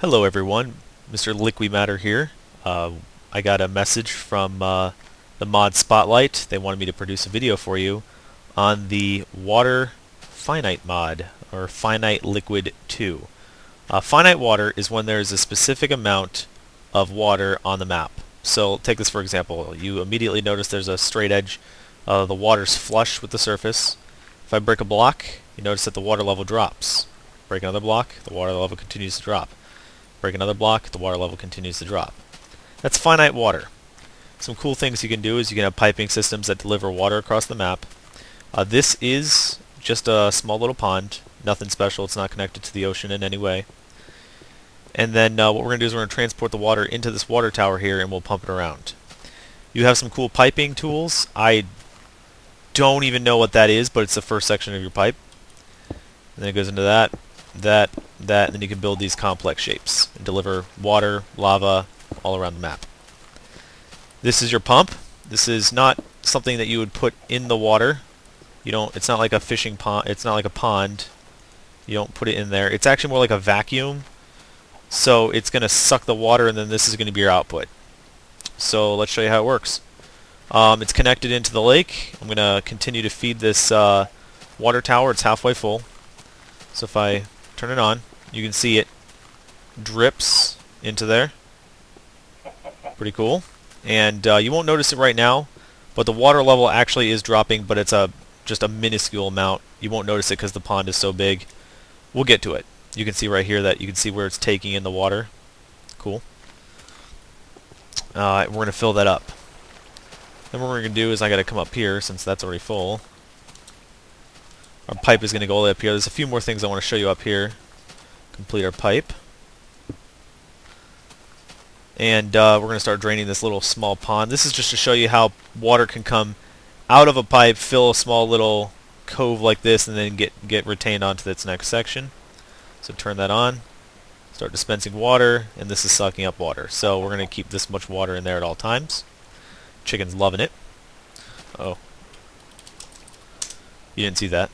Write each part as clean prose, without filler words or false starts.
Hello everyone, Mr. Liquid Matter here. I got a message from the mod Spotlight. They wanted me to produce a video for you on the water finite mod, or Finite Liquid 2. Finite water is when there is a specific amount of water on the map. So take this for example. You immediately notice there's a straight edge. The water's flush with the surface. If I break a block, you notice that the water level drops. Break another block, the water level continues to drop. Break another block, the water level continues to drop. That's finite water. Some cool things you can do is you can have piping systems that deliver water across the map. This is just a small little pond, nothing special, it's not connected to the ocean in any way. And then what we're going to do is we're going to transport the water into this water tower here and we'll pump it around. You have some cool piping tools. I don't even know what that is, but it's the first section of your pipe. And then it goes into that, and then you can build these complex shapes and deliver water, lava, all around the map. This is your pump. This is not something that you would put in the water. It's not like a fishing pond, it's not like a pond. You don't put it in there. It's actually more like a vacuum. So it's going to suck the water and then this is going to be your output. So let's show you how it works. It's connected into the lake. I'm going to continue to feed this water tower. It's halfway full. So if I turn it on, you can see it drips into there. Pretty cool. And you won't notice it right now, but the water level actually is dropping, but it's just a minuscule amount. You won't notice it because the pond is so big. We'll get to it. You can see right here that you can see where it's taking in the water. Cool. We're going to fill that up. Then what we're going to do is I got to come up here since that's already full. Our pipe is going to go all the way up here. There's a few more things I want to show you up here. Complete our pipe. And we're going to start draining this little small pond. This is just to show you how water can come out of a pipe, fill a small little cove like this, and then get retained onto its next section. So turn that on. Start dispensing water, and this is sucking up water. So we're going to keep this much water in there at all times. Chicken's loving it. Oh. You didn't see that.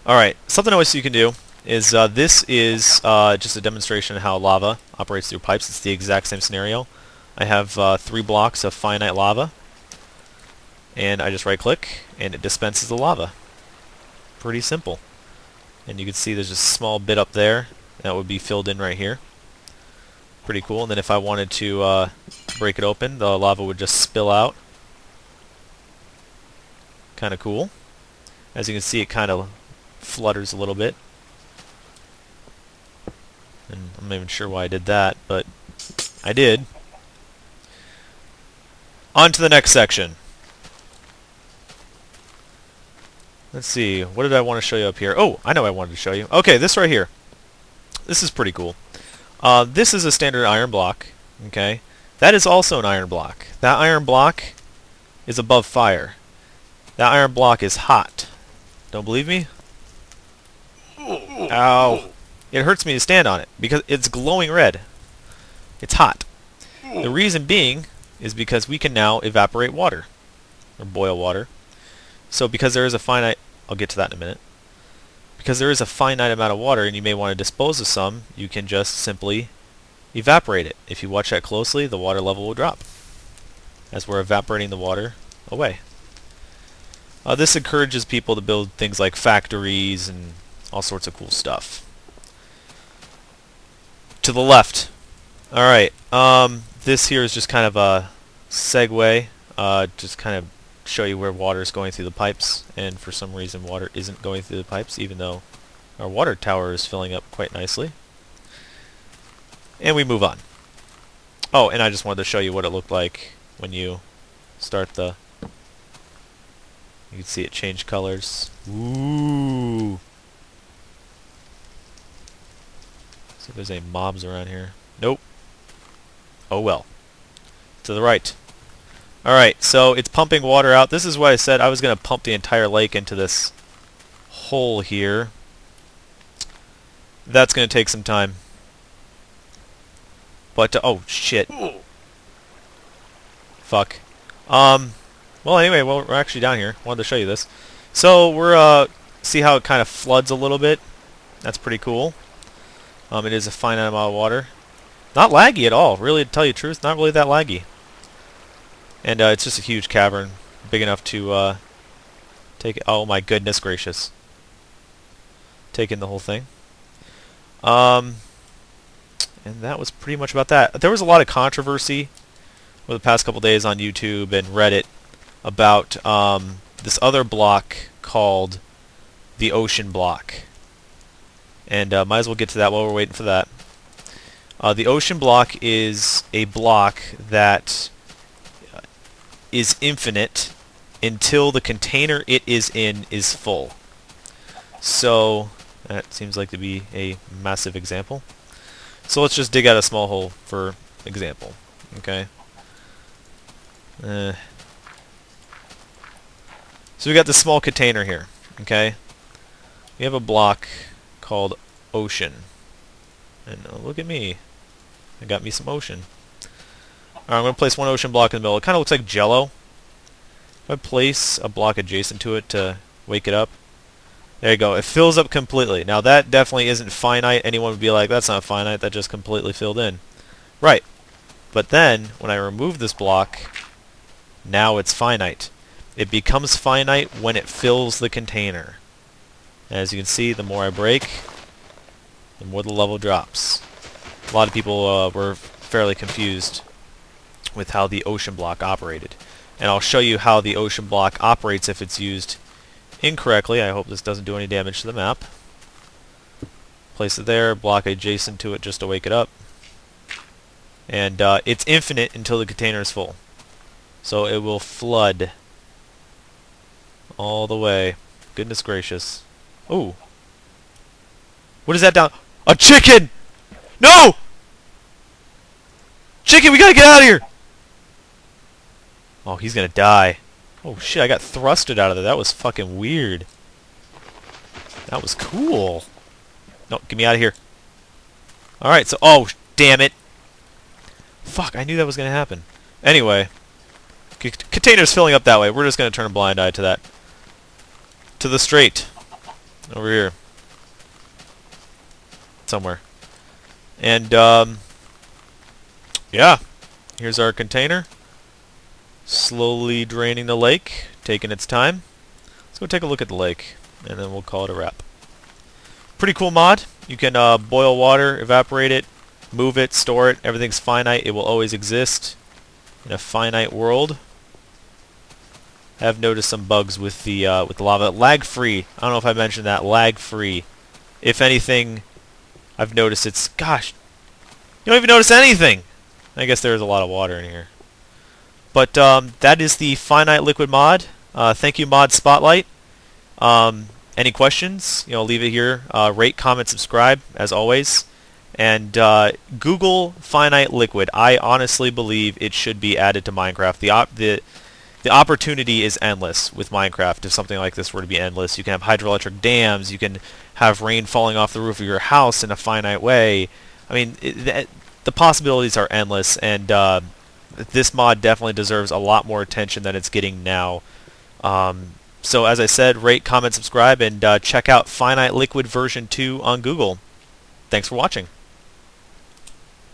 Alright, something else you can do is this is just a demonstration of how lava operates through pipes. It's the exact same scenario. I have 3 blocks of finite lava, and I just right click and it dispenses the lava. Pretty simple. And you can see there's a small bit up there that would be filled in right here. Pretty cool. And then if I wanted to break it open, the lava would just spill out. Kind of cool. As you can see, it kind of flutters a little bit. And I'm not even sure why I did that, but I did. On to the next section. Let's see, what did I want to show you up here? Oh, I know I wanted to show you. Okay, this right here. This is pretty cool. This is a standard iron block. Okay, that is also an iron block. That iron block is above fire. That iron block is hot. Don't believe me? Ow. It hurts me to stand on it because it's glowing red. It's hot. The reason being is because we can now evaporate water or boil water. So because there is a finite, I'll get to that in a minute. Because there is a finite amount of water and you may want to dispose of some, you can just simply evaporate it. If you watch that closely, the water level will drop as we're evaporating the water away. This encourages people to build things like factories and all sorts of cool stuff. To the left. Alright, this here is just kind of a segue, just kind of show you where water is going through the pipes, and for some reason water isn't going through the pipes, even though our water tower is filling up quite nicely. And we move on. Oh, and I just wanted to show you what it looked like when you start the... You can see it change colors. Ooh! See if there's any mobs around here. Nope. Oh well. To the right. Alright, so it's pumping water out. This is what I said. I was going to pump the entire lake into this hole here. That's going to take some time. But, oh, shit. Fuck. Well, anyway, we're actually down here. Wanted to show you this. So, we're, see how it kind of floods a little bit? That's pretty cool. It is a finite amount of water. Not laggy at all. Really, to tell you the truth, not really that laggy. And it's just a huge cavern, big enough to take it. Oh my goodness gracious. Take in the whole thing. And that was pretty much about that. There was a lot of controversy over the past couple days on YouTube and Reddit about this other block called the ocean block. And might as well get to that while we're waiting for that. The ocean block is a block that is infinite until the container it is in is full. So that seems like to be a massive example. So let's just dig out a small hole for example. Okay. So we got this small container here. Okay. We have a block called ocean. And look at me. I got me some ocean. Alright, I'm going to place one ocean block in the middle. It kind of looks like Jello. If I place a block adjacent to it to wake it up, there you go. It fills up completely. Now that definitely isn't finite. Anyone would be like, that's not finite. That just completely filled in. Right. But then, when I remove this block, now it's finite. It becomes finite when it fills the container. As you can see, the more I break, the more the level drops. A lot of people were fairly confused with how the ocean block operated. And I'll show you how the ocean block operates if it's used incorrectly. I hope this doesn't do any damage to the map. Place it there, block adjacent to it just to wake it up. And it's infinite until the container is full. So it will flood all the way. Goodness gracious. Ooh. What is that down? A chicken! No! Chicken, we gotta get out of here! Oh, he's gonna die. Oh shit, I got thrusted out of there. That was fucking weird. That was cool. No, get me out of here. Alright, so... Oh, damn it. Fuck, I knew that was gonna happen. Anyway. Container's filling up that way. We're just gonna turn a blind eye to that. To the straight. Over here. Somewhere. And, yeah. Here's our container. Slowly draining the lake. Taking its time. Let's go take a look at the lake. And then we'll call it a wrap. Pretty cool mod. You can boil water, evaporate it, move it, store it. Everything's finite. It will always exist in a finite world. I have noticed some bugs with the lava. Lag-free. I don't know if I mentioned that. Lag-free. If anything, I've noticed it's... Gosh. You don't even notice anything! I guess there's a lot of water in here. But that is the Finite Liquid mod. Thank you, ModSpotlight. Any questions? Leave it here. Rate, comment, subscribe, as always. And Google Finite Liquid. I honestly believe it should be added to Minecraft. The opportunity is endless with Minecraft. If something like this were to be endless, you can have hydroelectric dams. You can have rain falling off the roof of your house in a finite way. I mean, the possibilities are endless, and this mod definitely deserves a lot more attention than it's getting now. So as I said, rate, comment, subscribe, and check out Finite Liquid version 2 on Google. Thanks for watching.